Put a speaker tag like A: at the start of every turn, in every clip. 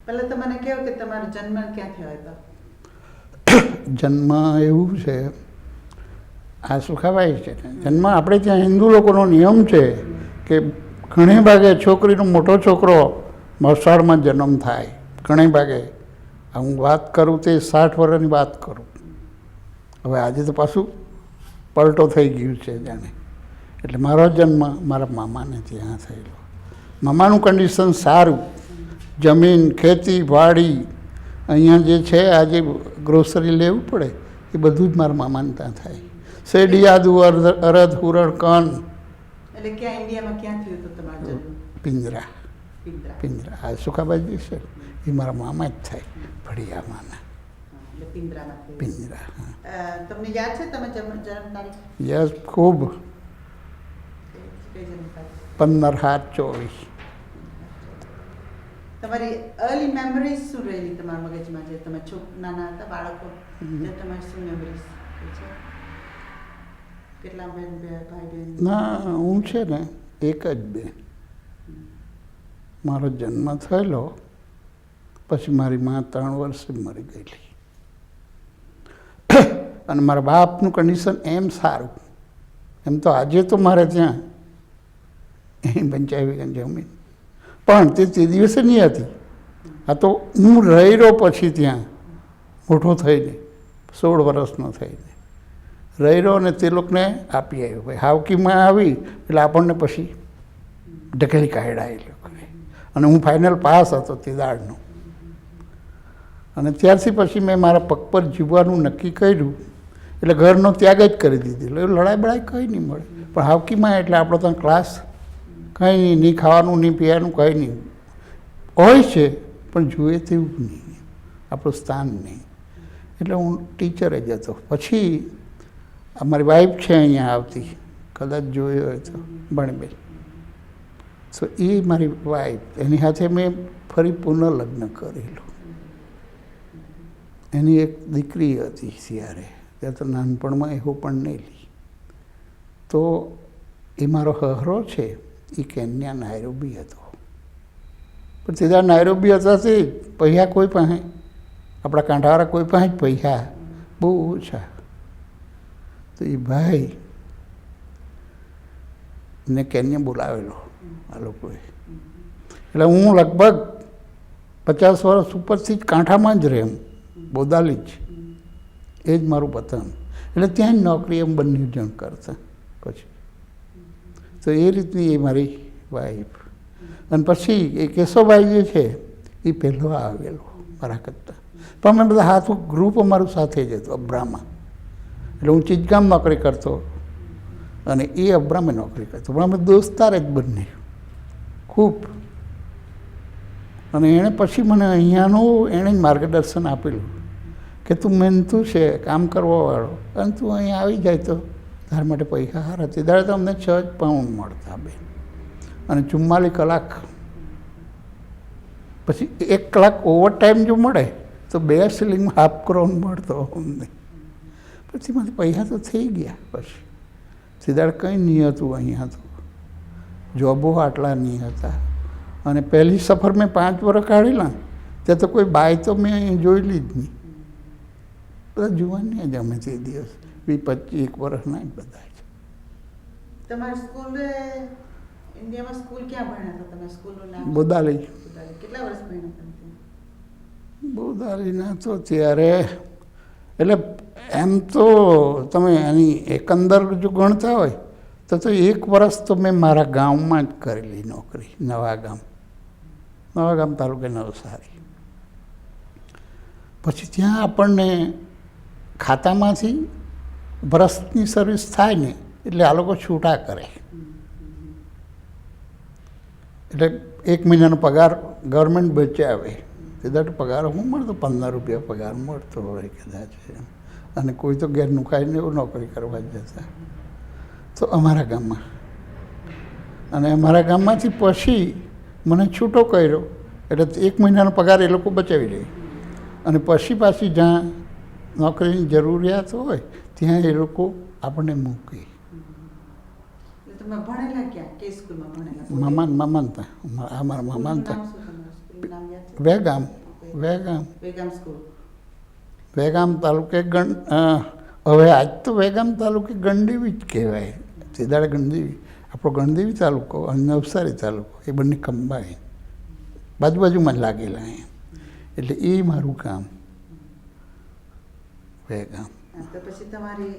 A: પહેલાં તો મને કહો કે તમારો જન્મ ક્યાં થયો હતો?
B: જન્મ એવું છે, આ સુખાબાઈ છે ને, જન્મ આપણે ત્યાં હિન્દુ લોકોનો નિયમ છે કે ઘણી ભાગે છોકરીનો મોટો છોકરો મસાળમાં જન્મ થાય. ઘણી ભાગે હું વાત કરું તે 60 વર્ષની વાત કરું. હવે આજે તો પાછું પલટો થઈ ગયું છે જાણે. એટલે મારો જન્મ મારા મામાને ત્યાં થયેલો. મામાનું કન્ડિશન સારું, જમીન, ખેતી, વાડી, અહીંયા જે છે આજે ગ્રોસરી લેવું પડે એ બધું જ મારા મામાને ત્યાં થાય. શેરડી, આદુ, અરદ, હુરળ, કન.
A: એટલે ક્યાં ઇન્ડિયામાં ક્યાં થયું હતું તમારો જન્મ?
B: પિંજરા. પિંજરા આ સુખાબાજી છે એ મારા મામા જ થાય, ભડિયામાંના.
A: પિંજરામાં થયું.
B: પિંજરા.
A: તમને યાદ છે તમે જન્મ તારીખ?
B: યસ, ખૂબ.
A: કઈ જન્મ તારીખ?
B: 15/7/24.
A: તમારી અર્લી મેમરીઝ શું રહેલી તમારા મગજમાં, જે તમે નાના હતા બાળકો, જે તમારી શું મેમરીઝ છે? કેટલા ભાઈ બહેન?
B: ના, હું છે ને એક જ બેન. મારો જન્મ થયેલો પછી મારી મા 3 વર્ષે મરી ગયેલી. અને મારા બાપનું કન્ડિશન એમ સારું, એમ તો આજે તો મારે ત્યાં 50 વીઘા જમીન, પણ તે દિવસે નહીં હતી. આ તો હું રહી રહ્યો પછી ત્યાં મોટો થઈને 16 વર્ષનો થઈને રહી રહ્યો અને તે લોકોને આપી આવ્યો. ભાઈ હાવકીમાં આવી એટલે આપણને પછી ઢકેલી કાઢ્યા એ લોકોને. અને હું ફાઇનલ પાસ હતો તે દાળનો. અને ત્યારથી પછી મેં મારા પગ પર જીવવાનું નક્કી કર્યું. એટલે ઘરનો ત્યાગ જ કરી દીધેલો. એ લડાઈ બડાઈ કંઈ નહીં મળે, પણ હાવકીમાં એટલે આપણો ત્યાં ક્લાસ કંઈ નહીં ખાવાનું નહીં પીવાનું કંઈ નહીં હોય છે, પણ જોઈએ તેવું નહીં, આપણું સ્થાન નહીં. એટલે હું ટીચર જ હતો. પછી અમારી વાઈફ છે અહીંયા આવતી, કદાચ જોયો હોય તો, ભણબેન. તો એ મારી વાઈફ, એની સાથે મેં ફરી પુનઃલગ્ન કરેલું. એની એક દીકરી હતી ત્યારે, ત્યાં તો નાનપણમાં એવું પણ નહીં લી. તો એ મારો હહરો છે એ કેન્યા નાયરોબી હતો. પણ સીધા નાયરોબી હતા તે પૈસા કોઈ પાસે, આપણા કાંઠાવાળા કોઈ પાસે જ પૈસા બહુ ઓછા. તો એ ભાઈ ને કેન્યા બોલાવેલો આ લોકોએ. એટલે હું લગભગ 50 વર્ષ ઉપરથી જ કાંઠામાં જ રહેમ, બોદાલી જ. એ જ મારું પતન. એટલે ત્યાં જ નોકરી એમ બંને જણ કરતા. પછી તો એ રીતની એ મારી વાઈફ. અને પછી એ કેશવભાઈ જે છે એ પહેલો આવેલો મારા કરતાં. પણ અમે બધા હાથું ગ્રુપ અમારું સાથે જ હતું અબ્રામાં. એટલે હું ચીજગામ નોકરી કરતો અને એ અબ્રામે નોકરી કરતો, પણ અમે દોસ્તાર જ બંને ખૂબ. અને એણે પછી મને અહીંયાનું એણે જ માર્ગદર્શન આપેલું કે તું મહેનતું છે, કામ કરવાવાળો, અને તું અહીંયા આવી જાય તો તારા માટે પૈસા સારા. તે દાડે તો અમને 6 પાઉન્ડ મળતા બેન, અને 44 કલાક. પછી 1 કલાક ઓવર ટાઈમ જો મળે તો 2 શિલિંગમાં ½ કરોડ મળતો અમને. પછી મારે પૈસા તો થઈ ગયા. પછી સીધા કંઈ નહીં હતું અહીંયા તો, જોબો આટલા નહીં હતા. અને પહેલી સફર મેં 5 વર્ષ કાઢેલા, ત્યાં તો કોઈ બાય તો મેં અહીં જોયેલી જ નહીં. બધા જુવાની જ અમે તે દિવસ 20-25 વર્ષના જ બધા છે.
A: તમારી સ્કૂલ ઇન્ડિયામાં સ્કૂલ ક્યાં ભણ્યા હતા તમે? સ્કૂલનું નામ?
B: બોદાલી.
A: કેટલા વર્ષ ભણ્યા તમે?
B: બોદાલીના તો ત્યારે એટલે એમ તો તમે એની એકંદર જો ગણતા હોય તો 1 વર્ષ તો મેં મારા ગામમાં જ કરેલી નોકરી, નવાગામ તાલુકે નવસારી. પછી ત્યાં આપણને ખાતામાંથી વર્ષની સર્વિસ થાય ને એટલે આ લોકો છૂટા કરે. એટલે 1 મહિનાનો પગાર ગવર્મેન્ટ બચાવે. સીધા પગાર હું મળતો 15 રૂપિયા પગાર મળતો હોય કદાચ. અને કોઈ તો ઘેરનું ખાઈને એવું નોકરી કરવા જતા. તો અમારા ગામમાં, અને અમારા ગામમાંથી પછી મને છૂટો કર્યો. એટલે 1 મહિનાનો પગાર એ લોકો બચાવી લે. અને પછી પાછી જ્યાં નોકરીની જરૂરિયાત હોય ત્યાં એ લોકો આપણને મૂકે.
A: તમે ભણેલા ક્યાં? કઈ સ્કૂલમાં ભણેલા?
B: મામાન ત્યાં, અમારા મામાન ત્યાં વેગામ.
A: વેગામ સ્કૂલ.
B: વેગામ તાલુકે હવે આજ તો વેગામ તાલુકે ગણદેવી જ કહેવાય. તે દાડે ગણદેવી, આપણો ગણદેવી તાલુકો અને નવસારી તાલુકો એ બંને કંબાઈ બાજુમાં જ લાગેલા એમ. એટલે એ મારું ગામ વેગામ.
A: તો પછી તમારી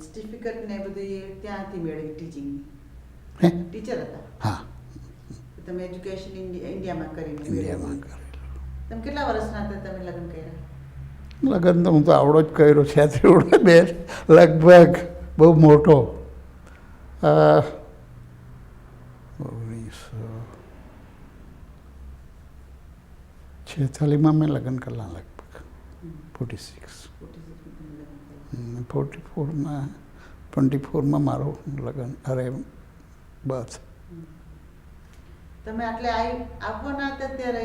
A: સર્ટિફિકેટ ને બધું એ ત્યાંથી મેળવી ટીચિંગ?
B: હે,
A: ટીચર હતા?
B: હા,
A: તમે એજ્યુકેશન ઇન્ડિયામાં કરીને
B: ઇન્ડિયામાં કરેલું.
A: તમે કેટલા વર્ષના હતા તમે લગ્ન કર્યા?
B: લગ્ન તો હું તો આવડો જ કર્યો છે તેવડો બેન, લગભગ બહુ મોટો 1946 મેં લગ્ન કરેલા લગભગ 46. 24માં મારો લગ્ન બસ.
A: તમે આટલે આવવાના હતા ત્યારે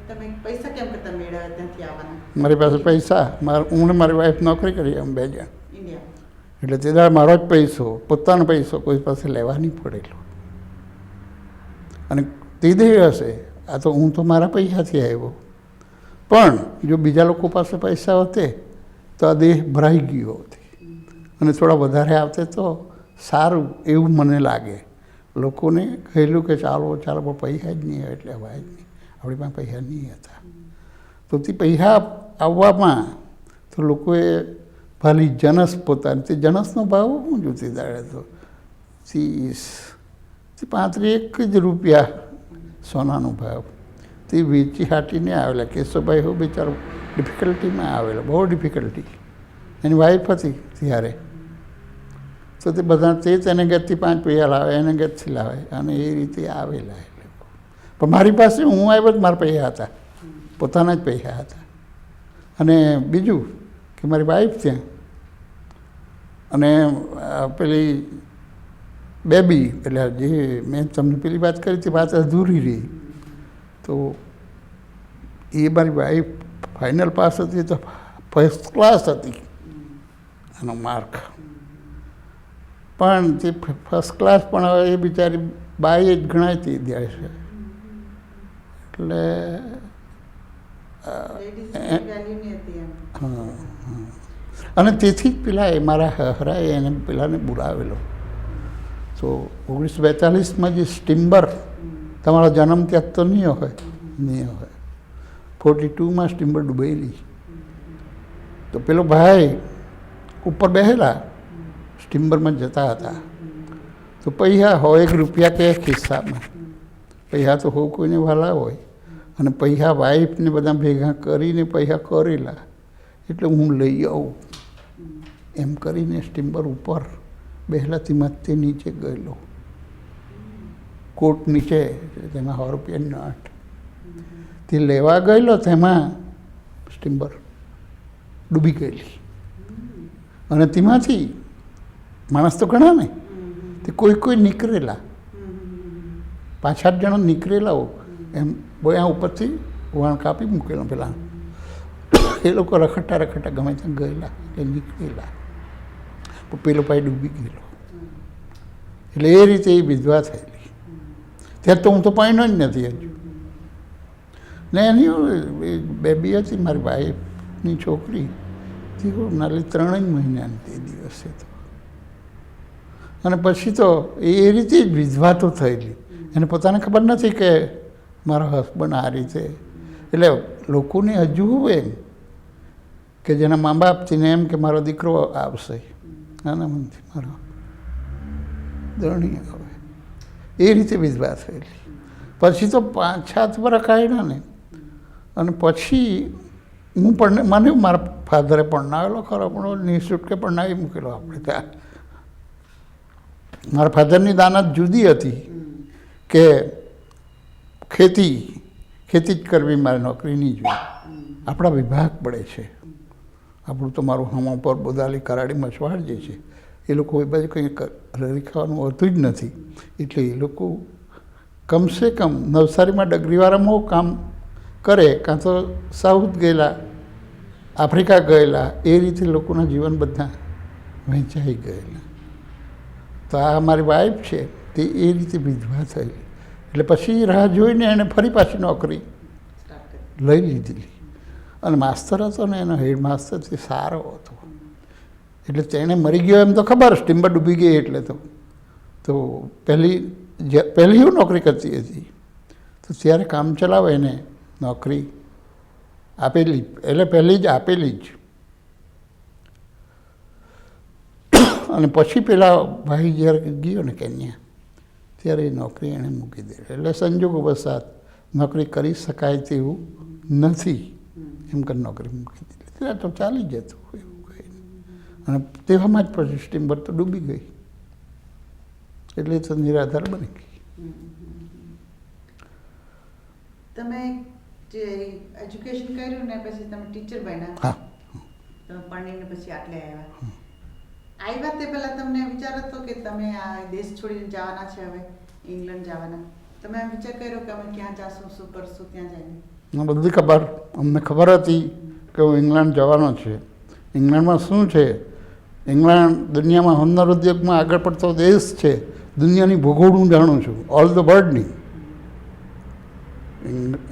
A: તમે પૈસા કેમ કરતા મેળવ્યા ત્યાંથી આવવાના?
B: મારી પાસે પૈસા, હું ને મારી વાઈફ નોકરી કરી અમે 2 જણ.
A: ઇન્ડિયા?
B: એટલે તે દાડે મારો જ પૈસો, પોતાનો પૈસો કોઈ પાસે લેવા નહીં પડેલો. અને તે હશે આ તો હું તો મારા પૈસાથી આવ્યો, પણ જો બીજા લોકો પાસે પૈસા હોતે તો આ દેહ ભરાઈ ગયો હોત અને થોડા વધારે આવતે તો સારું એવું મને લાગે. લોકોને કહેલું કે ચાલો પણ પૈસા જ નહીં આવે એટલે અવાય જ નહીં, આપણી પાસે પૈસા નહીં હતા. તો તે પૈસા આવવામાં તો લોકોએ ભાલી જનસ પોતાની, તે જનસનો ભાવ હું જોતી દાડે તો 35 જ રૂપિયા સોનાનો ભાવ. તે વેચી હાટીને આવેલા. કેશવભાઈ હું બિચારો ડિફિકલ્ટીમાં આવેલો, બહુ ડિફિકલ્ટી. એની વાઈફ હતી ત્યારે, તો તે બધા તે તેને ગેતથી 5 પૈસા લાવે, એને ગેતથી લાવે અને એ રીતે આવેલા એ લોકો. પણ મારી પાસે હું આવ્યો જ મારા પૈસા હતા, પોતાના જ પૈસા હતા. અને બીજું કે મારી વાઈફ ત્યાં અને પેલી બેબી, એટલે જે મેં તમને પેલી વાત કરી તે વાત અધૂરી રહી. તો એ મારી વાઈફ ફાઇનલ પાસ હતી તો ફર્સ્ટ ક્લાસ હતી એનો માર્ક, પણ તે ફર્સ્ટ ક્લાસ પણ હવે એ બિચારી બાઈ જ ગણાતી જાય છે. એટલે હા, અને તેથી જ પેલા એ મારા હરાએ એને પેલાને બોલાવેલો. તો 1942માં જે સ્ટીમ્બર, તમારો જન્મ ત્યાં તો નહીં હોય, 42માં સ્ટીમ્બર ડૂબેલી. તો પેલો ભાઈ ઉપર બેસેલા સ્ટીમ્બરમાં જતા હતા. તો પૈસા હોય 1 રૂપિયા કે ખિસ્સામાં, પૈસા તો હોય કોઈને વાલા હોય, અને પૈસા વાઈફને બધા ભેગા કરીને પૈસા કરેલા એટલે હું લઈ આવું એમ કરીને સ્ટીમ્બર ઉપર બેસલાથી મતે નીચે ગયેલો, કોટ નીચે, તેમાં 100 રૂપિયાની નોટ તે લેવા ગયેલો, તેમાં સ્ટીમ્બર ડૂબી ગયેલી. અને તેમાંથી માણસ તો ઘણા ને, તે કોઈ નીકળેલા, 5-8 જણા નીકળેલા એમ બોયા ઉપરથી વણ કાપી મૂકેલો પેલા. એ લોકો રખડતા ગમે ત્યાં ગયેલા એટલે નીકળેલા, પણ પેલો ભાઈ ડૂબી ગયેલો. એટલે એ રીતે એ વિધવા થયેલી. ત્યારે તો હું તો પાણીનો જ નથી હજુ. ને એની બેબી હતી મારી વાઈફની છોકરી, તે નાલી 3 મહિનાની તે દિવસે તો. અને પછી તો એ રીતે જ વિધવા તો થયેલી. એને પોતાને ખબર નથી કે મારો હસબન્ડ આ રીતે. એટલે લોકોને હજુ એમ કે જેના મા બાપથી ને એમ કે મારો દીકરો આવશે, નાના મનથી મારો ધણી આવે, એ રીતે વિધવા થયેલી. પછી તો 5-7 વર્ષ કાઢ્યા ને, અને પછી હું પણ મને મારા ફાધરે પરણાવેલો ખરો, પણ નિઃશુલ્કે પરણાવી મૂકેલો આપણે ત્યાં. મારા ફાધરની દાનત જુદી હતી કે ખેતી જ કરવી મારે નોકરી નહીં જોઈએ. આપણા વિભાગ પડે છે, આપણું તો મારું હમા પર બોદાલી કરાડી મછવાડ જે છે એ લોકો એ બાજુ કંઈ રરી ખાવાનું હોતું જ નથી. એટલે એ લોકો કમસે કમ નવસારીમાં ડગરીવાળામાં કામ કરે, કાં તો સાઉથ ગયેલા, આફ્રિકા ગયેલા, એ રીતે લોકોના જીવન બધા વહેંચાઈ ગયેલા. તો આ મારી વાઈફ છે તે એ રીતે વિધવા થયેલી. એટલે પછી રાહ જોઈને એણે ફરી પાછી નોકરી લઈ લીધેલી. અને માસ્તર હતો ને એનો હેડ માસ્તર તે સારો હતો, એટલે તેણે મરી ગયો એમ તો ખબર, સ્ટીમર ડૂબી ગઈ એટલે તો પહેલી હું નોકરી કરતી હતી, તો ત્યારે કામ ચલાવે એને નોકરી આપેલી, એટલે પહેલી જ આપેલી જ. અને પછી પેલા ભાઈ જ્યારે ગયો ને કેન્યા, ત્યારે એ નોકરી એણે મૂકી દે. એટલે સંજોગો વસાત નોકરી કરી શકાય તેવું નથી એમ કરી નોકરી મૂકી દીધી. ત્યાં તો ચાલી જતું એવું કંઈ. અને તેવામાં જ પછી સ્ટીમર તો ડૂબી ગઈ, એટલે તો નિરાધાર બની ગઈ.
A: તમે જે એજ્યુકેશન કર્યું ને પછી તમે ટીચર બન્યા.
B: હા,
A: તમે ભણીને પછી આટલે આવ્યા તે પહેલાં તમને વિચાર હતો કે તમે આ દેશ છોડીને જવાના છે, હવે ઇંગ્લેન્ડ જવાના? તમે એમ વિચાર કર્યો કે અમે ક્યાં જશું, શું કરશું ત્યાં જઈને?
B: બધી ખબર, અમને ખબર હતી કે હું ઇંગ્લેન્ડ જવાનો છે. ઇંગ્લેન્ડમાં શું છે, ઇંગ્લેન્ડ દુનિયામાં હોનર ઉદ્યોગમાં આગળ પડતો દેશ છે. દુનિયાની ભૂગોળ હું જાણું છું, ઓલ ધ વર્લ્ડની.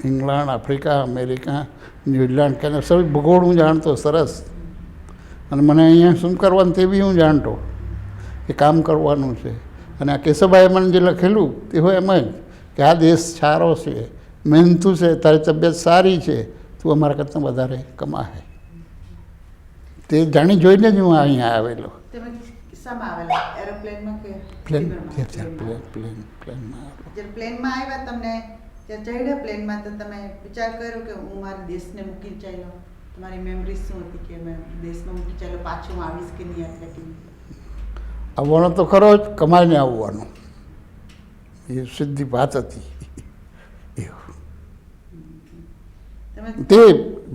B: England, Africa, America, New Zealand, Canada, સૌ ભૂગોળ હું જાણતો સરસ. અને મને અહીંયા શું કરવાનું તે બી હું જાણતો કે કામ કરવાનું છે. અને આ કેશવભાઈએ મને જે લખેલું તે હોય એમ જ કે આ દેશ સારો છે, મહેનતું છે, તારી તબિયત સારી છે, તું અમારા કરતાં વધારે કમાશે. તે જાણી જોઈને જ હું અહીંયા આવેલો.
A: તમે શામાં આવેલા? એરોપ્લેનમાં કે
B: પ્લેનમાં આવેલો.
A: જ્યારે પ્લેનમાં આવ્યા તમને, જ્યારે ચડ્યા પ્લેનમાં તો તમે વિચાર કર્યો કે હું મારા દેશને મૂકી ચાલ્યો? તમારી મેમરી શું હતી કે મેં દેશમાં મૂકી ચાલ્યો, પાછું હું આવીશ કે નહીં? એટલે કે
B: આવવાનો તો ખરો જ, કમાઈને આવવાનું, એ સીધી વાત હતી. એવું તે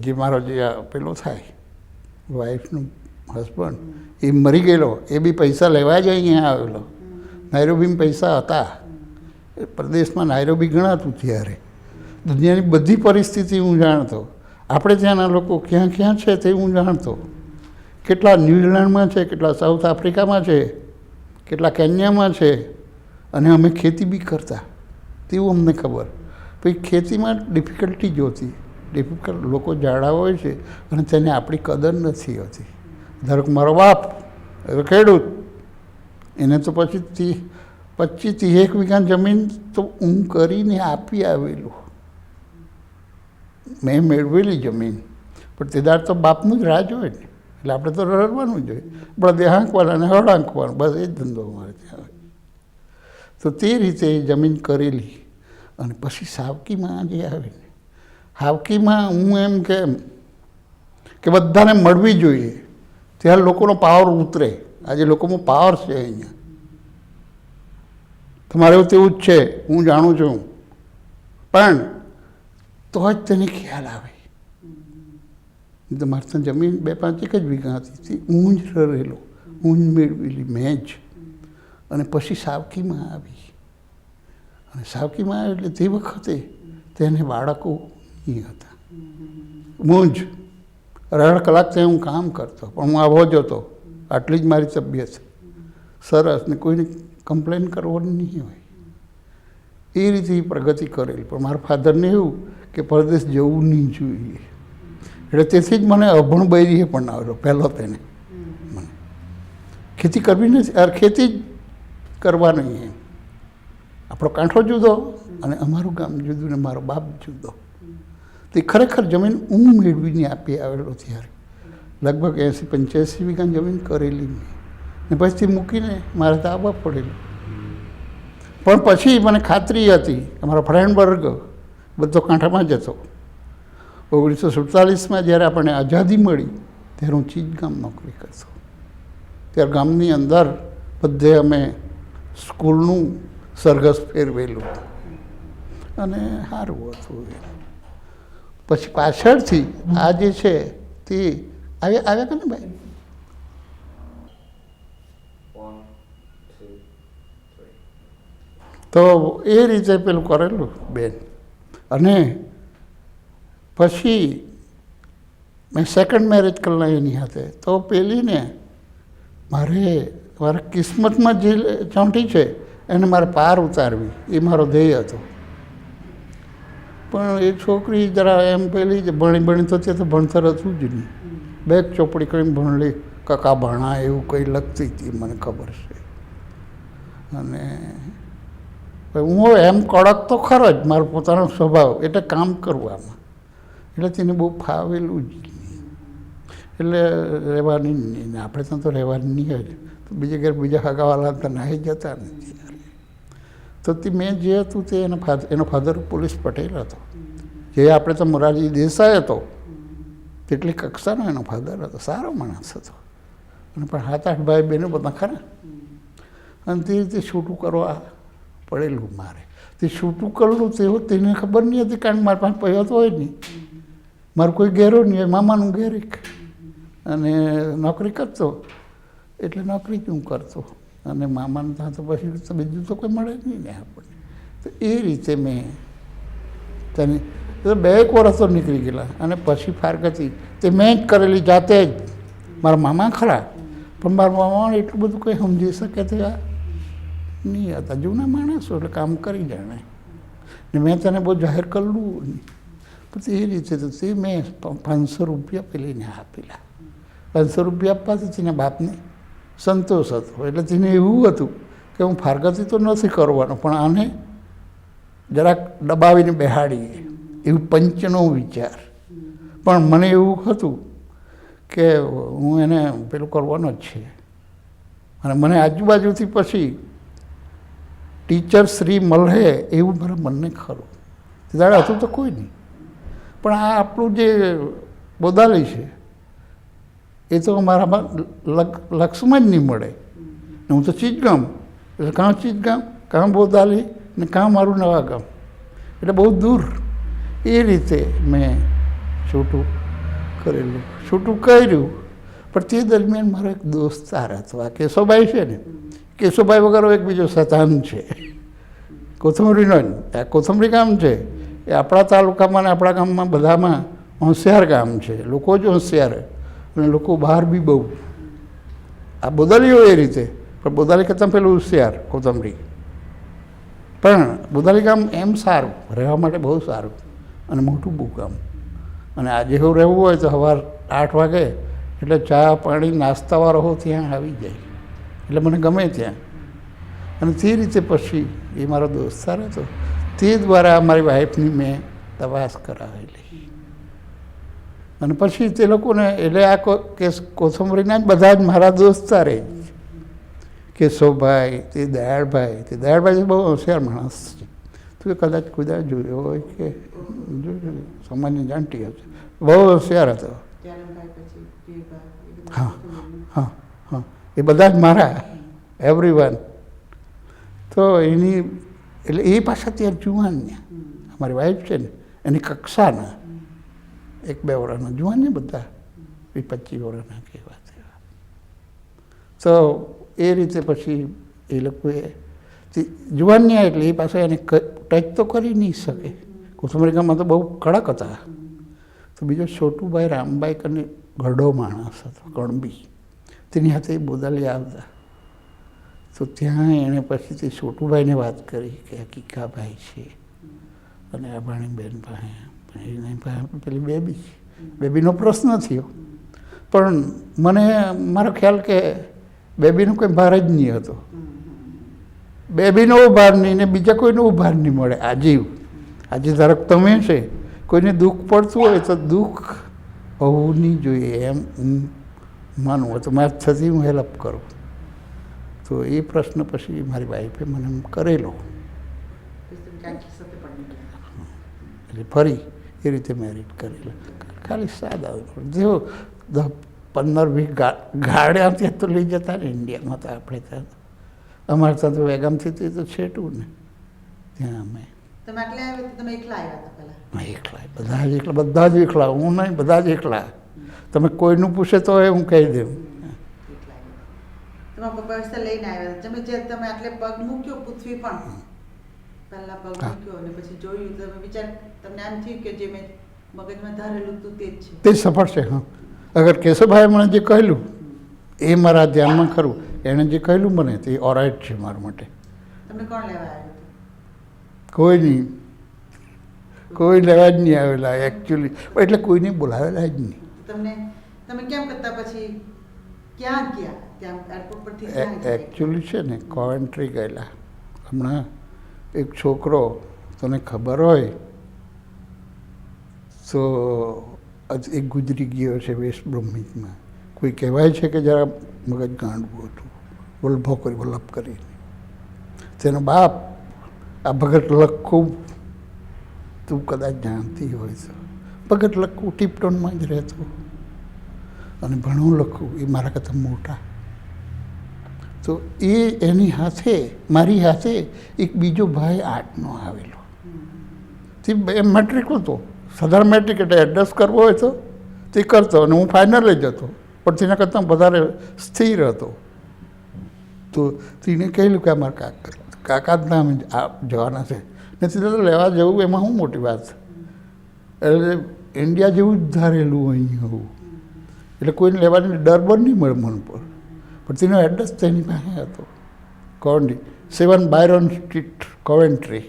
B: જે મારો જે પેલો થાય વાઈફનું હસબન્ડ, એ મરી ગયેલો, એ બી પૈસા લેવા જ અહીંયા આવેલો. નાયરોબીમાં પૈસા હતા, એ પ્રદેશમાં નાયરોબી ગણાતું ત્યારે. દુનિયાની બધી પરિસ્થિતિ હું જાણતો. આપણે ત્યાંના લોકો ક્યાં ક્યાં છે તે હું જાણતો. કેટલા ન્યૂઝીલેન્ડમાં છે, કેટલા સાઉથ આફ્રિકામાં છે, કેટલા કેન્યામાં છે. અને અમે ખેતી બી કરતા તેવું અમને ખબર. પછી ખેતીમાં ડિફિકલ્ટી જોતી, ડિફિકલ્ટ લોકો જાડા હોય છે અને તેને આપણી કદર નથી હોતી. ધારો કે મારો બાપ એ ખેડૂત, એને તો પછી 25-30 વીઘા જમીન તો હું કરીને આપી આવેલું, મેં મેળવેલી જમીન. પણ તે દાડ તો બાપનું જ રાજ હોય ને, એટલે આપણે તો રડવાનું જ હોય, બળદે હાંકવાના અને હળ હાંકવાનું, બસ એ જ ધંધો અમારે ત્યાં હોય. તો તે રીતે જમીન કરેલી. અને પછી સાવકીમાં જે આવે ને, સાવકીમાં હું એમ કે બધાને મળવી જોઈએ, ત્યારે લોકોનો પાવર ઉતરે. આજે લોકોમાં પાવર છે અહીંયા. તમારે તેવું જ છે, હું જાણું છું. પણ તો જ તેને ખ્યાલ આવે. તમારે ત્યાં જમીન 2-5 એક જ વીઘા હતી, હું જ રહેલો, હું જ મેળવેલી, મેં જ. અને પછી સાવકીમાં આવી. અને સાવકીમાં આવી એટલે તે વખતે તેને બાળકો નહીં હતા. હું જ 18 કલાક ત્યાં હું કામ કરતો, પણ હું આવો જ હતો. આટલી જ મારી તબિયત સરસ, ને કોઈને કમ્પ્લેન કરવાની નહીં હોય. એ રીતે પ્રગતિ કરેલી. પણ મારા ફાધરને એવું કે પરદેશ જવું નહીં જોઈએ, એટલે તેથી જ મને અભણ બૈરીએ પણ આવેલો પહેલો. તેને મને ખેતી કરવી નથી, ખેતી જ કરવા નહીં. એમ આપણો કાંઠો જુદો અને અમારું ગામ જુદું ને મારો બાપ જુદો. તે ખરેખર જમીન હું મેળવીને આપી આવેલો ત્યારે. લગભગ 80-85 વીઘા જમીન કરેલી મેં, ને પછી મૂકીને મારે તો આવવા પડેલું. પણ પછી મને ખાતરી હતી કે મારો ફ્રેન્ડ વર્ગ બધો કાંઠામાં જ હતો. 1947માં જ્યારે આપણને આઝાદી મળી ત્યારે હું ચીજગામ નોકરી કરતો. ત્યારે ગામની અંદર બધે અમે સ્કૂલનું સરઘસ ફેરવેલું અને સારું હતું. પછી પાછળથી આ જે છે તે આવ્યા કે ને ભાઈ, તો એ રીતે પેલું કરેલું બેન. અને પછી મેં સેકન્ડ મેરેજ કરેલા એની સાથે. તો પેલીને મારા કિસ્મતમાં જે ચોંટી છે એને મારે પાર ઉતારવી, એ મારો ધ્યેય હતો. પણ એ છોકરી જરા એમ પેલી જ ભણી તો તે તો ભણતર હતું જ નહીં. બેગ ચોપડી કરીને ભણલી, કકા ભણા એવું કંઈ લખતી હતી મને ખબર છે. અને હું એમ કડક તો ખરો જ, મારો પોતાનો સ્વભાવ, એટલે કામ કરવામાં, એટલે તેને બહુ ફાવેલું જ નહીં. એટલે રહેવાની નહીં ને આપણે ત્યાં તો રહેવાની નહીં જ. તો બીજે ઘર બીજા હગાવાલા તો નાહી જતા નથી. તો તે મેં જે હતું તે એનો ફાધર પોલીસ પટેલ હતો, જે આપણે તો મોરારજી દેસાઈ હતો તેટલી કક્ષાનો એનો ફાધર હતો, સારો માણસ હતો. અને પણ 7-8 ભાઈ બહેનો બધા ખરા. અને તે રીતે છૂટું કરવા પડેલું મારે. તે છૂટું કરેલું તેવું તેને ખબર નહીં હતી, કારણ કે મારી પાસે પૈસા તો હોય નહીં, મારું કોઈ ઘેરો નહીં હોય, મામાનું ઘેર એક, અને નોકરી કરતો એટલે નોકરી જ હું કરતો. અને મામાને ત્યાં તો પછી બીજું તો કોઈ મળે નહીં ને આપણને. તો એ રીતે મેં તેને 2 વર્ષ તો નીકળી ગયેલા. અને પછી ફારગતી તે મેં જ કરેલી જાતે જ. મારા મામા ખરા, પણ મારા મામાને એટલું બધું કંઈ સમજી શકે તેવા નહીં હતા, જૂના માણસો એટલે કામ કરી જાણે. ને મેં તને બહુ જાહેર કરેલું નહીં. પણ એ રીતે તો તે મેં 500 રૂપિયા પેલીને આપેલા. 500 રૂપિયા આપવાથી તેના બાપને સંતોષ હતો. એટલે તેને એવું હતું કે હું ફારગતી તો નથી કરવાનો, પણ આને જરાક દબાવીને બેહાડીએ, એવું પંચનો વિચાર. પણ મને એવું હતું કે હું એને પેલું કરવાનો જ છે. અને મને આજુબાજુથી પછી ટીચર શ્રી મળે એવું મારા મનને ખરું. તે દાડે હતું તો કોઈ નહીં, પણ આ આપણું જે બોદાલી છે એ તો મારામાં લક્ષમાં જ નહીં મળે. ને હું તો ચીજગામ, એટલે કાં ચીજગામ, કાં બોદાલી ને કાં મારું નવા ગામ, એટલે બહુ દૂર. એ રીતે મેં છૂટું કરેલું, છૂટું કર્યું. પણ તે દરમિયાન મારો એક દોસ્તાર હતો, આ કેશવભાઈ છે ને, કેશવભાઈ વગર એક બીજો શેતાન છે કોથમરીનો જ. આ કોથમરી ગામ છે એ આપણા તાલુકામાં ને આપણા ગામમાં બધામાં હોશિયાર ગામ છે, લોકો જ હોશિયાર અને લોકો બહાર બી બહુ. આ બોદાલીઓ એ રીતે, પણ બોદાલી કરતાં પેલું હોશિયાર કોથમરી. પણ બોદાલી ગામ એમ સારું, રહેવા માટે બહુ સારું અને મોટું બહુ ગામ. અને આજે એવું રહેવું હોય તો સવાર 8 વાગે એટલે ચા પાણી નાસ્તાવાળો ત્યાં આવી જાય, એટલે મને ગમે ત્યાં. અને તે રીતે પછી એ મારો દોસ્તાર હતો, તે દ્વારા મારી વાઈફની મેં તપાસ કરાવેલી. અને પછી તે લોકોને, એટલે આ કોથમરીના જ બધા જ મારા દોસ્તારે, કેશવભાઈ, તે દયાળભાઈ બહુ હોશિયાર માણસ છે. તું કદાચ કુદા જોયો હોય કે સામાન્ય જાણતી હશે, બહુ હોશિયાર હતો. હા હા હા, એ બધા જ મારા એવરીવન. તો એની એટલે એ પાછા ત્યાં જુવાન ને અમારી વાઈફ છે ને એની કક્ષાના 1-2 વર્ષના જુવાન ને બધા 20-25 વર્ષના કહેવા તેવા. તો એ રીતે પછી એ લોકોએ જુવાન ને એટલે એ પાસે એને ટચ તો કરી નહીં શકે. કોથમરી ગામમાં તો બહુ કડક હતા. તો બીજો છોટુભાઈ રામભાઈ કરીને ગઢો માણસ હતો, કણબી, તેની હાથે એ બોદાલી આવતા. તો ત્યાં એણે પછી તે છોટુભાઈને વાત કરી કે આ કીકાભાઈ છે અને આ ભાણીબેન પાસે પેલી બેબીનો પ્રશ્ન થયો. પણ મને મારો ખ્યાલ કે બેબીનો કોઈ ભાર જ નહીં હતો. બેબીનો ભાર નહીં ને બીજા કોઈનો ભાર નહીં મળે. આજે ધારક તમે છે, કોઈને દુઃખ પડતું હોય તો દુઃખ હોવું નહીં જોઈએ એમ હું માનું. તો મારે થતી હું હેલ્પ કરું. તો એ પ્રશ્ન પછી મારી વાઈફે મને કરેલો. એટલે ફરી એ રીતે મેરિટ કરેલા. ખાલી સાદા જેવો 10-15-20 ગાડ્યા ત્યાં તો લઈ જતા ને ઇન્ડિયામાં. તો આપણે ત્યાં અમારે ત્યાં તો વેગામથી તો છેટું ને ત્યાં અમે.
A: તમે આટલે આવ્યા તો તમે એકલા આવ્યા હતા પહેલા?
B: એકલા, બધા જ એકલા. હું નહીં, બધા જ એકલા. તમે કોઈનું પૂછે તો હું કહી દઉં.
A: તમારા પપ્પા વ્યવસ્થા લઈને આવ્યા હતા. તમે આટલે પગ મૂક્યો, પૃથ્વી પણ પહેલા પગ મૂક્યો અને પછી જોયું, તમે વિચાર, તમને આમ થયું કે જે મેં મગજમાં ધારેલું હતું તે જ છે, તે
B: સફળ છે. હા, અગર કેશવભાઈ મને જે કહેલું એ મારા ધ્યાનમાં ખરું. એણે જે કહેલું મને તે ઓરાઇટ છે મારા માટે.
A: તમને કોણ લેવા આવ્યું?
B: કોઈ નહીં. કોઈ લેવા જ નહીં આવેલા એકચ્યુઅલી, એટલે કોઈને બોલાવેલા જ નહીં.
A: તમે કેમ કરતા પછી ક્યાં ગયા? ત્યાં એરપોર્ટ પરથી ક્યાં ગયા?
B: એકચ્યુઅલી છે ને કોવેન્ટ્રી ગયેલા. હમણાં એક છોકરો, તને ખબર હોય તો એક ગુજરી ગયો છે વેસ્ટ બ્રોમિચમાં. કોઈ કહેવાય છે કે જરા મગજ ગાંડવું હતું, વલ્લભ કરીને. તેનો બાપ આ ભગત લખુ, તું કદાચ જાણતી હોય તો. ભગત લખુ ટીપટોનમાં જ રહેતો અને ભણું લખું એ મારા કરતાં મોટા. તો એની હાથે મારી હાથે એક બીજો ભાઈ 8નો આવેલો. તે એમ મેટ્રિક હતો, સાધારણ મેટ્રિક, એટલે એડજસ્ટ કરવો હોય તો તે કરતો અને હું ફાઇનલ જ હતો, પણ તેના કરતાં વધારે સ્થિર હતો. તો તેને કહેલું કે અમારા કાકા જ નામ જવાના છે, નથી તો લેવા જવું એમાં શું મોટી વાત છે. એટલે ઇન્ડિયા જેવું જ ધારેલું અહીં હોવું, એટલે કોઈને લેવાની ડર પણ નહીં મળે મન પર. પણ તેનો એડ્રેસ તેની પાસે હતો, કોવેન્ટ્રી 7 બાયરોન સ્ટ્રીટ, કોવેન્ટ્રી.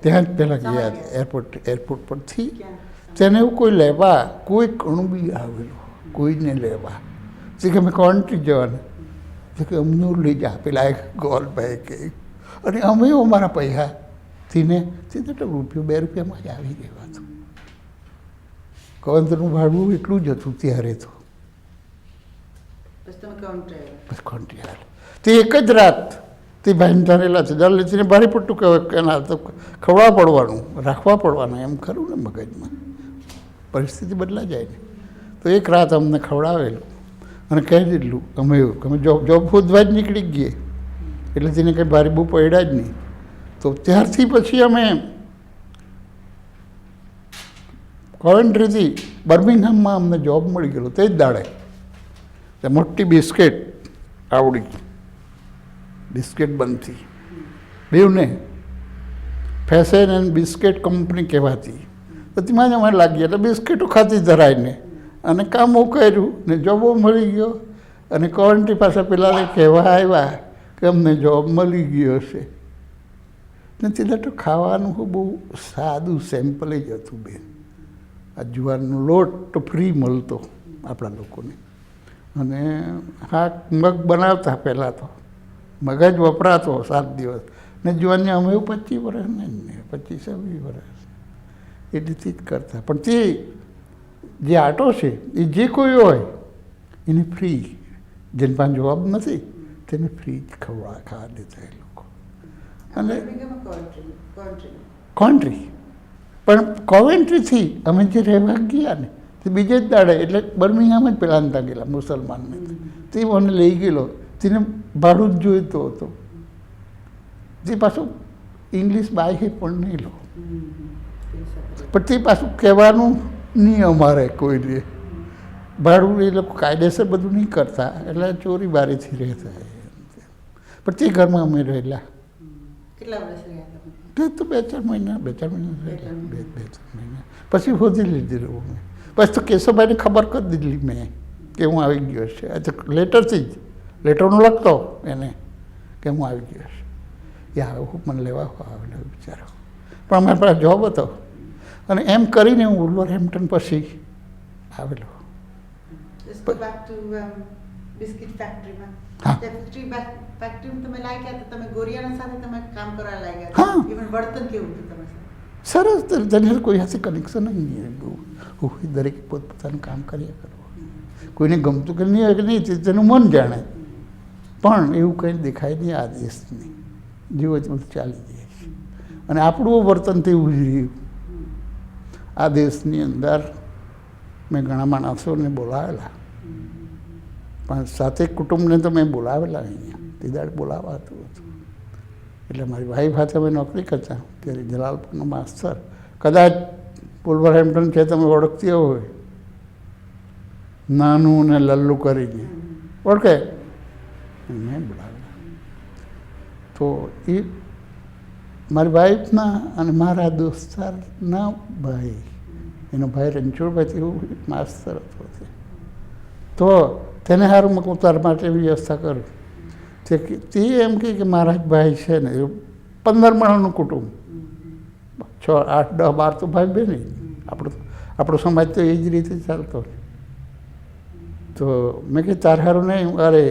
B: ત્યાં જ પહેલાં ગયા એરપોર્ટ પરથી. તેને એવું કોઈ લેવા, કોઈ કણું બી આવેલું, કોઈને લેવા. તે કે અમે કોવેન્ટ્રી જવાના, તો કે અમને લઈ જા, પેલા એક ગોલભાઈ કે. અને અમે અમારા પૈસા તેને સીધા તો ₹2 જ આવી ગયા હતું. કોવેન્ટ્રીનું ભાડું એટલું જ હતું ત્યારે તો. બસ કોન્ટ્રી આવે તે એક જ રાત તે ભાઈને ધારેલા છે. દર લીધીને ભારે પડતું કહેવાય કે ના તો ખવડાવવા પડવાનું, રાખવા પડવાના, એમ ખરું ને મગજમાં. પરિસ્થિતિ બદલા જાય ને. તો એક રાત અમને ખવડાવેલું અને કહી દીધેલું અમે જોબ ખોદવા જ નીકળી ગઈએ, એટલે તેને કંઈ ભારે બહુ પડ્યા જ નહીં. તો ત્યારથી પછી અમે કોવેન્ટ્રીથી બર્મિંગહામમાં અમને જોબ મળી ગયેલો તે જ દાડે. તે મોટી બિસ્કિટ આવડી, બિસ્કિટ બનતી બેવને ફેશન એન્ડ બિસ્કિટ કંપની કહેવાતી. તો તેમાં જ અમે લાગીએ, એટલે બિસ્કિટો ખાતી ધરાઈને અને કામો કર્યું ને જોબો મળી ગયો. અને કોવેન્ટ્રી પાસે પેલાને કહેવા આવ્યા કે અમને જોબ મળી ગયો છે. ને તે તો ખાવાનું બહુ સાદું સેમ્પલ જ હતું બેન. આ જુવારનો લોટ તો ફ્રી મળતો આપણા લોકોને. અને હા, મગ બનાવતા પહેલાં તો મગ જ વપરાતો 7 દિવસ. ને જુવારને અમે 25 વર્ષ ને 25-26 વર્ષ એટલીથી જ કરતા. પણ તે જે આટો છે એ જે કોઈ હોય એને ફ્રી, જેને પાસે જવાબ નથી તેને ફ્રી જ ખાવા દેતા એ લોકો. અને કોન્ટ્રી પણ કોવેન્ટ્રીથી અમે જે રહેવા ગયા ને તે બીજે જ દાડે, એટલે બર્મિંગહામ જ પહેલાં નતા ગયેલા મુસલમાનને. તે મને લઈ ગયેલો, તેને ભાડું જ જોઈતો હતો. તે પાછું ઇંગ્લિશ બાય પણ નહીં લો, પણ તે પાછું કહેવાનું નહીં અમારે કોઈને. ભાડું એ લોકો કાયદેસર બધું નહીં કરતા, એટલે ચોરી બારીથી રહેતા. પણ તે ઘરમાં અમે રહેલા.
A: કેટલા વર્ષ રહ્યા તમે?
B: તો 2-4 મહિના રહેલા, 2-3 મહિના. પછી શોધી લીધેલું અમે. પછી તો કેશવભાઈને ખબર કરી દીધેલી મેં કે હું આવી ગયો છે. લેટરથી જ લેટરનું લખતો એને કે હું આવી ગયો છું. એ આવું મને લેવા આવેલો બિચારો. પણ અમારી પાસે જોબ હતો અને એમ કરીને હું વોલ્વરહેમ્પટન પછી આવેલો.
A: બિસ્કિટ ફેક્ટરીમાં
B: હા.
A: ફેક્ટરીમાં તમે લાગ્યા તો તમે ગોરિયાના સાથે તમે કામ કરવા લાગ્યા.
B: હા.
A: ઇવન વર્તન કેવું હતું તમે?
B: સરસ, તેની કોઈ સાથે કનેક્શન જ નહીં. બહુ દરેક પોતપોતાનું કામ કર્યા કરવું. કોઈને ગમતું કે નહીં હોય કે નહીં તેનું મન જાણે, પણ એવું કંઈ દેખાય નહીં આ દેશની. જેવું બધું ચાલી જાય છે અને આપણું વર્તન તેવું જ રહ્યું. આ દેશની અંદર મેં ઘણા માણસોને બોલાવેલા, પણ સાથે કુટુંબને તો મેં બોલાવેલા અહીંયા. તે દાડે બોલાવાતું હતું. એટલે મારી વાઈફ સાથે અમે નોકરી કરતા ત્યારે જલાલપુરનો માસ્તર, કદાચ વોલ્વરહેમ્પટન છે તમે ઓળખતી હોય, નાનું ને લલ્લુ કરીને ઓળખે, મેં બોલાવેલા. તો એ મારી વાઈફના અને મારા દોસ્તારના ભાઈ, એનો ભાઈ રણછોડભાઈ એવું માસ્તર હતો. તો તેને સારું મેં તારા માટે વ્યવસ્થા કરું. તે એમ કહે કે મારા જ ભાઈ છે ને, 15 માણસનું કુટુંબ, 6, 8, 10, 12 તો ભાઈ બહેન આપણો સમાજ તો એ જ રીતે ચાલતો. તો મેં કહ્યું તાર હારું નહીં, અરે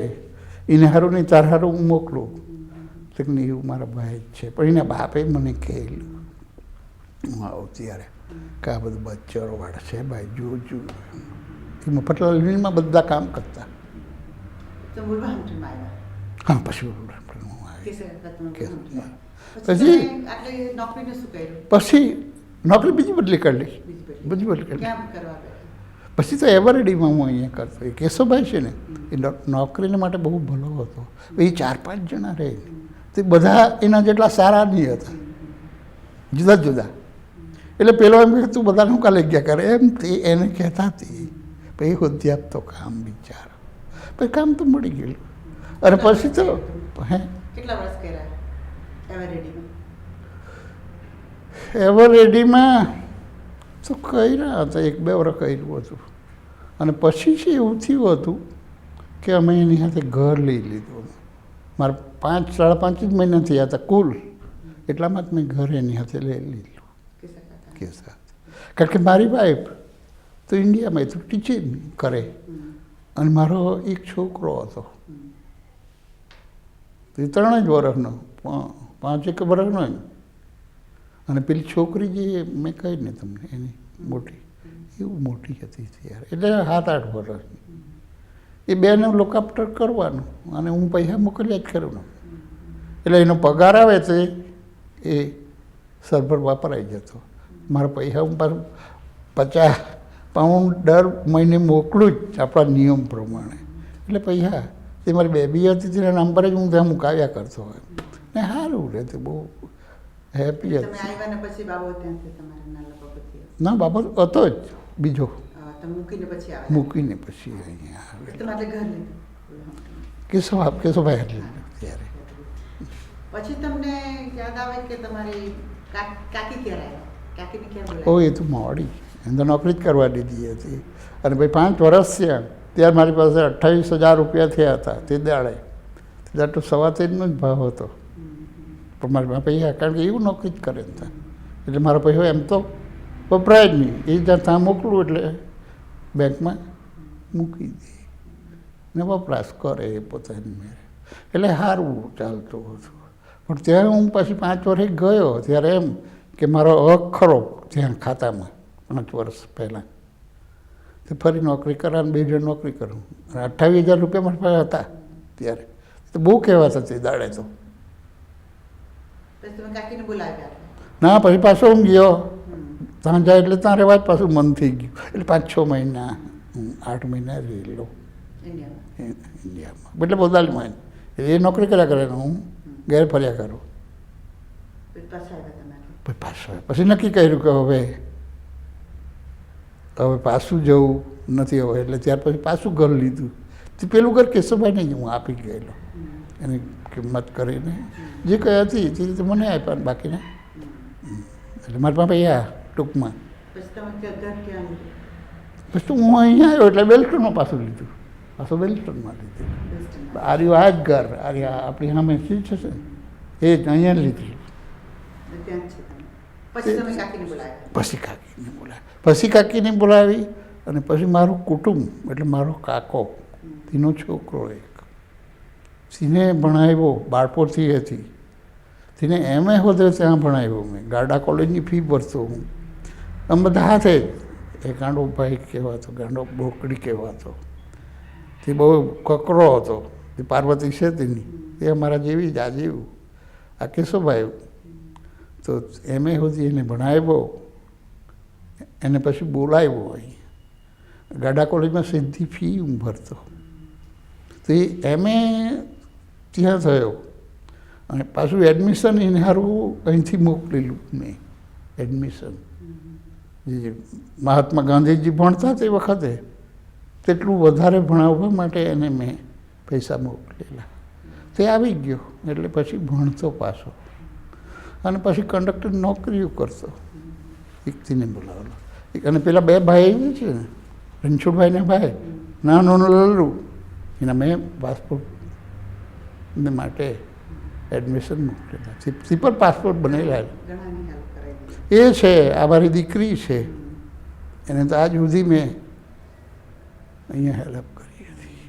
B: એને હારું નહીં, તાર હારું હું મોકલું. તો કે નહીં, એવું મારા ભાઈ જ છે. પણ એના બાપે મને કહેલું હું આવું ત્યારે કે આ બધું બચ્ચરોવાળા છે ભાઈ, જોજો. એમાં પટલા યુનિયનમાં બધા કામ કરતા.
A: તો બુલવાહમટીમાં આવ્યા.
B: હા, પછી હું આવી.
A: પછી આટલી નોકરીને શું કર્યું?
B: પછી નોકરી બીજી બદલી કરી લઈ. બીજી બદલી કરી.
A: ક્યાં કરવા ગયા?
B: પછી તો એવરેડીમાં હું અહીંયા કરતો. એ કેશવભાઈ છે ને, એ નોકરીને માટે બહુ ભલો હતો. એ 4-5 જણા રહે, તે બધા એના જેટલા સારા નહીં હતા, જુદા જુદા. એટલે પેલો એમ કે તું બધાને શું કાલે ગયા કરે એમ તે એને કહેતા હતી. પછી હોદ્દી આપતો કામ બિચારો. પછી કામ તો મળી ગયેલું. અને પછી તો હે
A: કેટલા વર્ષ કર્યા એવરેડીમાં?
B: એવરેડીમાં તો કર્યા હતા, 1-2 વર્ષ કર્યું હતું. અને પછી છે એવું થયું હતું કે અમે એની સાથે ઘર લઈ લીધું. મારે 5-5.5 જ મહિના થયા હતા કુલ, એટલામાં જ મેં ઘર એની સાથે લઈ લીધું. કે સાથે કારણ કે મારી વાઈફ તો ઇન્ડિયામાં તો ટીચિંગ કરે અને મારો એક છોકરો હતો, તો એ 3 જ વર્ષનો, 5-1 વર્ષનો. અને પેલી છોકરી જે મેં કહી ને તમને એની મોટી, એવું મોટી હતી ત્યારે, એટલે 7-8 વર્ષની. એ બેને લોકાપ્ટર કરવાનું અને હું પૈસા મોકલ્યા જ કરું. એટલે એનો પગાર આવે તો એ સરભર વાપરાઈ જતો. મારા પૈસા હું પાછું 50 પાઉન્ડ દર મહિને મોકલું જ આપણા નિયમ પ્રમાણે. એટલે પૈસા એ મારી બેબી હતી તેના નંબર જ હું ત્યાં મુકાવ્યા કરતો હોય ને સારું રહેતું, બહુ હેપી હતી.
A: તમે આવ્યા ને પછી બાબો ત્યાંથી તમારે નાના બાબતથી?
B: ના, બાબો હતો જ બીજો,
A: તમે મૂકીને પછી આવ્યા?
B: મૂકીને પછી અહીંયા આવે
A: તમારે ઘર લીધું
B: કેશવભાઈ એટલે ત્યારે.
A: પછી તમને યાદ આવે કે તમારી કાકી ક્યારે આવ્યા? કાકીને ક્યાં બોલાવ્યા?
B: ઓ, એ તો મોડી, એમ તો નોકરી જ કરવા દીધી હતી. અને ભાઈ 5 વર્ષ થયા ત્યારે મારી પાસે 28,000 રૂપિયા થયા હતા તે દાડે. ત્યારે તો 3.25 જ ભાવ હતો. પણ મારી પૈસા, કારણ કે એવું નોકરી જ કરે હતા, એટલે મારો પૈસો એમ તો વપરાય જ નહીં. એ જ્યાં ત્યાં મોકલું એટલે બેંકમાં મૂકી દે ને વપરાશ કરે એ પોતાની મેળે. એટલે સારું ચાલતું હતું. પણ ત્યાં હું પછી 5 વર્ષે ગયો ત્યારે એમ કે મારો હક ખરો ત્યાં ખાતામાં 5 વર્ષ પહેલાં. તો ફરી નોકરી કરવાની, 2 જણ નોકરી કરું અને 28,000 રૂપિયા મારા પાસે હતા ત્યારે. તો બહુ કહેવાતા તે દાડે તો.
A: પછી તમે કાકીને બોલાવ્યા?
B: ના, પછી પાછો હું ગયો. ત્યાં જાય એટલે ત્યાં રહેવા જ પાછું મન થઈ ગયું. એટલે 5-6 મહિના 8 મહિના રહેલો ઇન્ડિયામાં, એટલે બોદાલીમાં. એ નોકરી કર્યા કરે ને હું ઘેર ફર્યા કરું. પછી પાછું પછી નક્કી કર્યું કે હવે પાછું જવું નથી હવે. એટલે ત્યાર પછી પાછું ઘર લીધું. તે પેલું ઘર કેશવભાઈને જ હું આપી ગયેલો, એની કિંમત કરીને જે કંઈ હતી તે રીતે મને આપ્યા ને બાકીને. એટલે મારી પાસે પૈસા ટૂંકમાં. પછી હું અહીંયા આવ્યો એટલે બેલ્ટનમાં પાછું લીધું, પાછું બેલ્ટનમાં લીધું. આર્યું આ જ ઘર, આર્યા આપણી સામે શું છે એ જ અહીંયા લીધું. પછી કાકીને બોલાવી અને પછી મારું કુટુંબ એટલે મારો કાકો, તેનો છોકરો એક, તેને ભણાવ્યો. બાળપોથી હતી, તેને એમએ હોદ્યો ત્યાં ભણાવ્યો મેં. ગાડા કોલેજની ફી ભરતો હું. અમે બધા હાથે જ. એ ગાંડો ભાઈ કહેવાતો, ગાંડો બોકડી કહેવાતો. તે બહુ કકરો હતો. તે પાર્વતી છે તેની, તે અમારા જેવી જ આ જેવું. આ કેશવભાઈ તો એમએ સુધી એને ભણાવ્યો. એને પછી બોલાવ્યો અહીં ગાડા કોલેજમાં, સીધી ફી હું ભરતો. તો એ એમએ ત્યાં થયો અને પાછું એડમિશન એને સારું અહીંથી મોકલેલું મેં. એડમિશન જે મહાત્મા ગાંધીજી ભણતા તે વખતે તેટલું વધારે ભણાવવા માટે એને મેં પૈસા મોકલેલા. તે આવી ગયો એટલે પછી ભણતો પાછો અને પછી કંડક્ટર નોકરીઓ કરતો. એકથીને બોલાવેલો. અને પેલા 2 ભાઈ છે ને, રણછોડભાઈના ભાઈ, નાનો લલ્લુ, એના મેં પાસપોર્ટ માટે એડમિશન મોકલેલા. તે પર પાસપોર્ટ બનેલા. એ છે આ મારી દીકરી છે, એને તો આજ સુધી મેં અહીંયા હેલ્પ કરી હતી.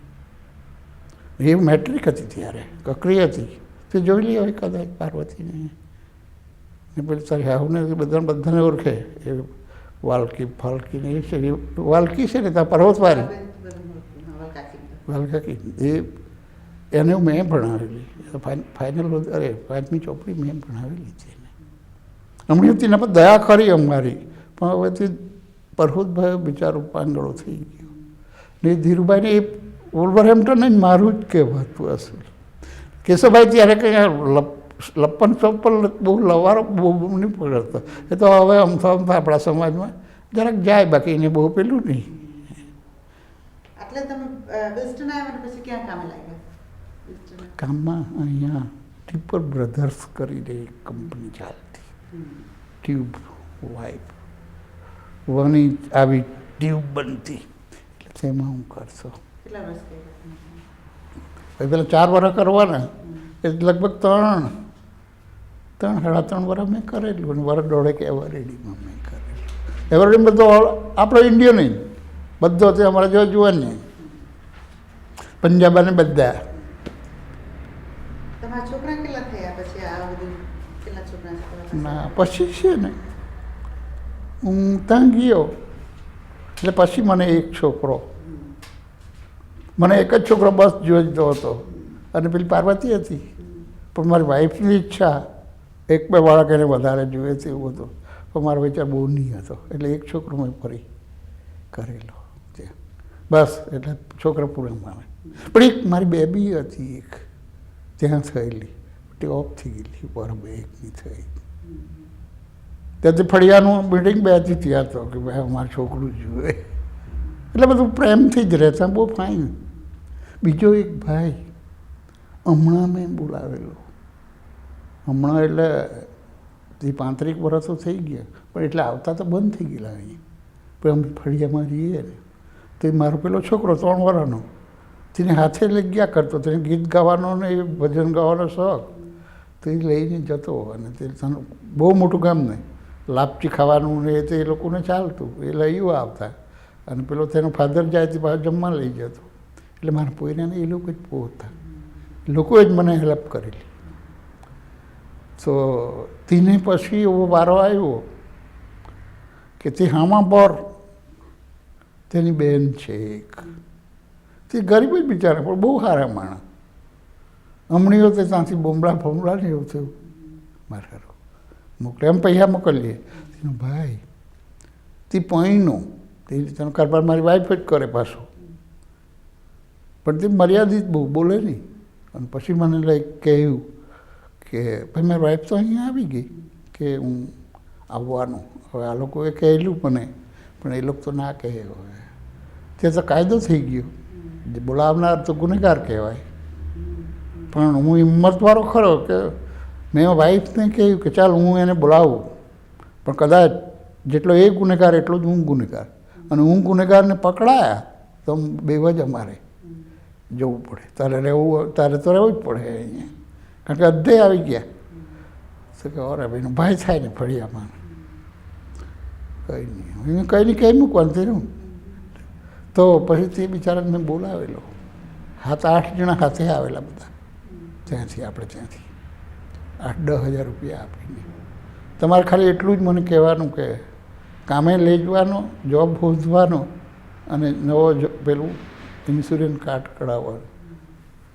B: એ મેટ્રિક હતી ત્યારે, કકરી હતી. તે જોઈ લી હોય કદાચ પાર્વતીને, ને પેલી તારી હાહુને બધાને ઓળખે, એ વાલકી ફાલકી ને એ છે, એ વાલકી છે ને ત્યાં પર્વતવારી વાલકાકી, એને મેં ભણાવેલી. ફાઇનલ અરે 5મી ચોપડી મેં ભણાવેલી છે એને. હમણાં હતી ને પણ દયા કરી અમારી, પણ હવે તે પરહુતભાઈ બિચારો પાંગળો થઈ ગયો ને ધીરુભાઈને એ વોલ્વરહેમ્પ્ટન જ મારું જ કહેવાતું હશે. કેશવભાઈ ત્યારે કંઈ લપ્પન ચોપ્પન બહુ લવારો બહુ નહીં પકડતો. એ તો હવે અમથા આપણા સમાજમાં જરાક જાય, બાકી એને બહુ પેલું નહીં.
A: એટલે તમે વેસ્ટર્ન આવ્યા પછી ક્યાં કામે લાગ્યા?
B: કામમાં અહીંયા ટીપર બ્રધર્સ કરીને એક કંપની ચાલતી, ટ્યુબ વાઇપ વાની આવી ટ્યુબ બનતી, એટલે તેમાં હું કરશો.
A: કેટલા વર્ષ કર્યા?
B: પેલા 4 વર્ષ કરવાના, એટલે લગભગ 3.5 વર્ષ મેં કરેલું, અને વર્ષ દોઢેક એવરેડીમાં મેં કરેલું. એવરેડી બધો આપણો ઇન્ડિયન નહીં, બધો તે અમારા જેવા જોવાની પંજાબ અને બધા.
A: તમારા છોકરા કેટલા થયા પછી આ બધું? કેટલા છોકરા?
B: ના પછી છે ને હું ત્યાં ગયો એટલે પછી મને એક છોકરો, મને એક જ છોકરો બસ જોઈતો હતો, અને પેલી પાર્વતી હતી. પણ મારી વાઈફની ઈચ્છા 1-2 બાળક એને વધારે જોઈએ છે એવું હતું, પણ મારો વિચાર બહુ નહીં હતો, એટલે એક છોકરો મેં ફરી કરેલો ત્યાં બસ. એટલે છોકરા પૂરા માને. પણ એક મારી બેબી હતી એક ત્યાં થયેલી, તે ઓફ થઈ ગયેલી, વર્ષ 2-1ની થઈ. ત્યાંથી ફળિયાનું બિલ્ડિંગ બેથી ત્યાં હતો કે ભાઈ અમારું છોકરું જુએ, એટલે બધું પ્રેમથી જ રહેતા, બહુ ફાઇન. બીજો એક ભાઈ હમણાં મેં બોલાવેલો, હમણાં એટલે તે 35 વર્ષ તો થઈ ગયા, પણ એટલે આવતા તો બંધ થઈ ગયેલા અહીં. પણ અમે ફળિયામાં રહીએ ને તો એ મારો પેલો છોકરો 3 વર્ષનો, તેને હાથે લઈ ગયા કરતો, તેને ગીત ગાવાનો ને એ ભજન ગાવાનો શોખ, તો એ લઈને જતો. અને તે બહુ મોટું કામ નહીં, લાપચી ખાવાનું ને એ તો એ લોકોને ચાલતું, એ લઈ આવતા. અને પેલો તેનો ફાધર જાય તે પાછો જમવા લઈ જતો. એટલે મારા પોયરાને એ લોકો જ પોતા, લોકોએ જ મને હેલ્પ કરેલી. તો તેને પછી એવો વારો આવ્યો કે તે હામા પર તેની બેન છે એક, તે ગરીબ જ બિચારા પણ બહુ સારા માણસ. હમણીઓ તે ત્યાંથી બોમડા ને એવું થયું મારે ઘરો મોકલે, એમ પૈસા મોકલીએ. તેનો ભાઈ તે પૈણો તે રીતનો કારભાર મારી વાઈફ જ કરે પાછો, પણ તે મર્યાદિત બહુ બોલે નહીં. અને પછી મને લાઈક કહ્યું કે ભાઈ મારી વાઈફ તો અહીંયા આવી ગઈ કે હું આવવાનું. હવે આ લોકોએ કહેલું મને, પણ એ લોકો તો ના કહે. હવે તે તો કાયદો થઈ ગયો, જે બોલાવનાર તો ગુનેગાર કહેવાય. પણ હું હિંમતવાળો ખરો કે મેં વાઈફને કહ્યું કે ચાલ હું એને બોલાવું, પણ કદાચ જેટલો એ ગુનેગાર એટલો જ હું ગુનેગાર, અને હું ગુનેગારને પકડાયા તો બેવ જ અમારે જવું પડે. તારે તો રહેવું જ પડે અહીંયા, કારણ કે અધ્ધે આવી ગયા. તો કે અરે ભાઈનો ભાઈ થાય ને ફળિયામાં, કંઈ નહીં મૂકવાનું થયું. તો પછી તે બિચારાને મેં બોલાવેલો, 7-8 જણા સાથે આવેલા બધા ત્યાંથી, આપણે ત્યાંથી 8-10 હજાર રૂપિયા આપીને. તમારે ખાલી એટલું જ મને કહેવાનું કે કામે લઈ જવાનો, જોબ શોધવાનો, અને નવો પેલું ઇન્સ્યોરન્સ કાર્ડ કઢાવવાનું.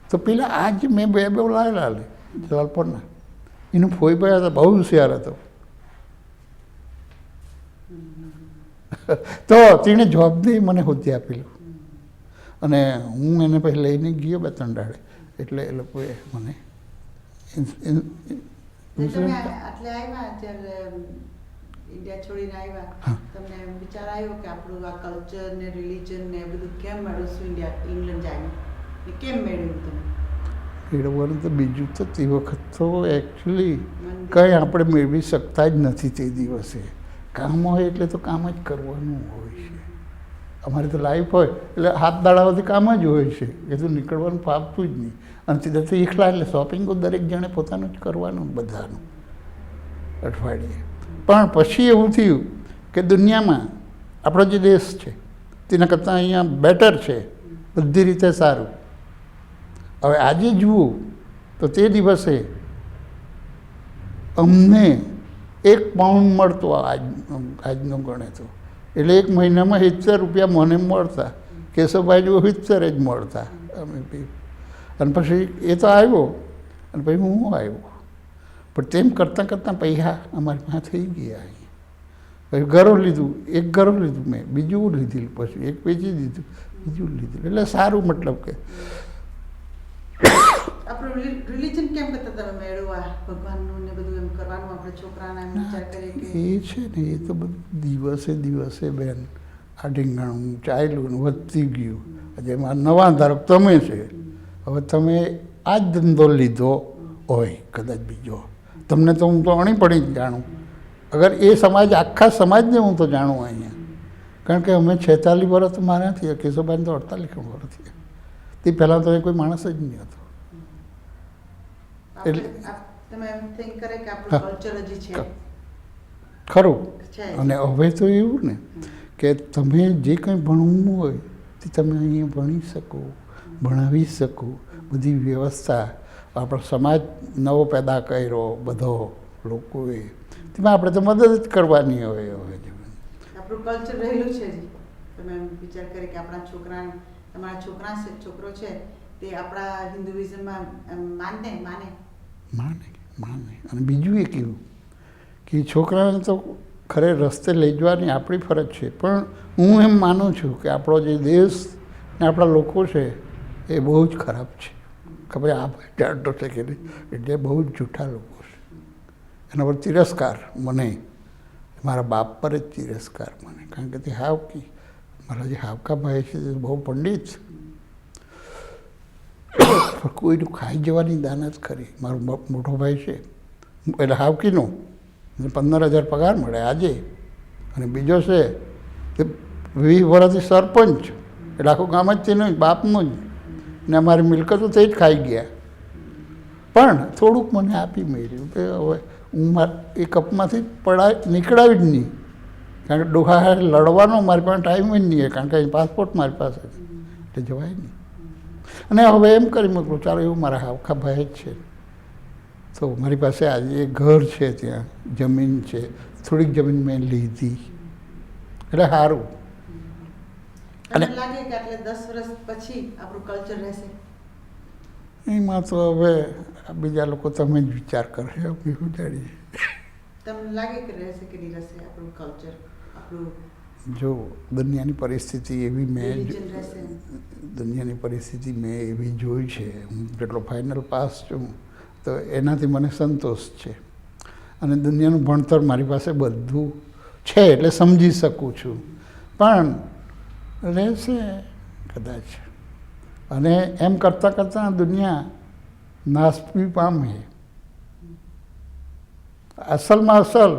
B: તો પેલા આજ મેં બે લાવેલા જલાલપુરના, એનું ફોઈ ભાઈ હતા, બહુ હોશિયાર હતો. તો તેણે જોબ નહીં મને શોધી આપેલું, અને હું એને પછી લઈને ગયો 2-3 દાડે, એટલે એ લોકોએ મને
A: ઇન્ડિયા છોડીને આવ્યા, તમને વિચાર આવ્યો કે આપણું આ કલ્ચર ને રિલિજન ને બધું કેમ મેળવશું ઇંગ્લેન્ડ જઈને, કેમ મેળવ્યું તમે?
B: મેળવવાનું તો બીજું તો તે વખત તો એકચ્યુઅલી કંઈ આપણે મેળવી શકતા જ નથી. તે દિવસે કામ હોય એટલે તો કામ જ કરવાનું હોય છે. અમારે તો લાઈફ હોય એટલે 7 દાડાઓથી કામ જ હોય છે, એ તો નીકળવાનું ફાવતું જ નહીં. અને સીધા તો એકલા એટલે શોપિંગ તો દરેક જણે પોતાનું જ કરવાનું બધાનું અઠવાડિયે. પણ પછી એવું થયું કે દુનિયામાં આપણો જે દેશ છે તેના કરતાં અહીંયા બેટર છે, બધી રીતે સારું. હવે આજે જુઓ તો તે દિવસે અમને 1 પાઉન્ડ મળતો આજનો ગણે તો, એટલે 1 મહિનામાં 70 રૂપિયા મને મળતા, કેશવભાઈ જો 70 જ મળતા અમે બી. અને પછી એ તો આવ્યો અને પછી હું આવ્યો, પણ તેમ કરતાં કરતાં પૈસા અમારી પાસે થઈ ગયા. પછી ઘરો લીધું, 1 ઘરો લીધું મેં, બીજું લીધું, પછી 1 વેચી દીધું, બીજું લીધું. એટલે સારું, મતલબ કે
A: આપણું રિલિજન કેમ કરતા તમે મેળવવા ભગવાનનું ને બધું એમ કરવાનું આપણે છોકરાના એમ વિચાર કરીએ કે
B: એ છે ને, એ તો બધું દિવસે દિવસે બેન આ ઢીંગાણું ચાલ્યું વધતી ગયું. જેમાં નવા ધારક તમે છે, હવે તમે આ જ ધંધો લીધો હોય કદાચ બીજો, તમને તો હું તો અણી પડી જ જાણું. અગર એ સમાજ, આખા સમાજને હું તો જાણું અહીંયા, કારણ કે અમે 46 વર્ષ મારા થયા, કેશવભાઈને તો 48 વર્ષ થયા. તે પહેલાં તો એ કોઈ માણસ જ નહીં હતો.
A: તમે એમ થિંક કરે કે આપણું કલ્ચર હજી છે
B: ખરું.
A: છે.
B: અને હવે તો એવું ને કે તમે જે કંઈ ભણવું હોય તે તમે અહીંયા ભણી શકો, ભણાવી શકો. બધી વ્યવસ્થા આપણો સમાજ નવો પેદા કર્યો બધો લોકોએ, તેમાં આપણે તો મદદ જ કરવાની હોય. હવે
A: આપણું કલ્ચર રહેલું છે જી. તમે એમ વિચાર કરે કે આપણા છોકરા, તમારા છોકરો છે તે આપણા હિન્દુઇઝમમાં માને.
B: અને બીજું એ કેવું કે છોકરાને તો ખરે રસ્તે લઈ જવાની આપણી ફરજ છે, પણ હું એમ માનું છું કે આપણો જે દેશ ને આપણા લોકો છે એ બહુ જ ખરાબ છે. ખબર આ જાણતો છે કે નહીં, એટલે બહુ જ જૂઠા લોકો છે. એના પર તિરસ્કાર મને, મારા બાપ પર જ તિરસ્કાર મને, કારણ કે તે હાવકી, મારા જે હાવકા ભાઈ છે તે બહુ પંડિત છે, કોઈનું ખાઈ જવાની દાન જ ખરી. મારો મોટો ભાઈ છે એટલે હાવકીનો, 15,000 પગાર મળે આજે. અને બીજો છે તે 20 વર્ષથી સરપંચ, એટલે આખું ગામ જ તેનું બાપનું જ, ને અમારી મિલકતો તે જ ખાઈ ગયા. પણ થોડુંક મને આપી મળ્યું કે હવે હું એ કપમાંથી નીકળાવી જ નહીં, કારણ કે ડોહા લડવાનો મારી પાસે ટાઈમ જ નહીં, કારણ કે પાસપોર્ટ મારી પાસે એટલે જવાય નહીં. અને હવે એમ કરી મોકલું, ચાલો એવું મારા હાવખા ભાઈ જ છે, તો મારી પાસે આજે એક ઘર છે, ત્યાં જમીન છે, થોડીક જમીન મેં લીધી, એટલે સારું.
A: અને લાગે કે એટલે 10 વર્ષ પછી આપણું કલ્ચર રહેશે
B: એમાં તો હવે બીજા લોકો તમે જ વિચાર કરશે, અમે શું જાણીએ.
A: તમને લાગે કે રહેશે કે નહીં રહેશે આપણું કલ્ચર, આપણું
B: જો દુનિયાની પરિસ્થિતિ એવી
A: religion રહેશે?
B: દુનિયાની પરિસ્થિતિ મેં એવી જોઈ છે, હું જેટલો ફાઇનલ પાસ છું તો એનાથી મને સંતોષ છે. અને દુનિયાનું ભણતર મારી પાસે બધું છે એટલે સમજી શકું છું, પણ રહેશે કદાચ. અને એમ કરતાં કરતાં દુનિયા નાશ બી પામે. અસલમાં અસલ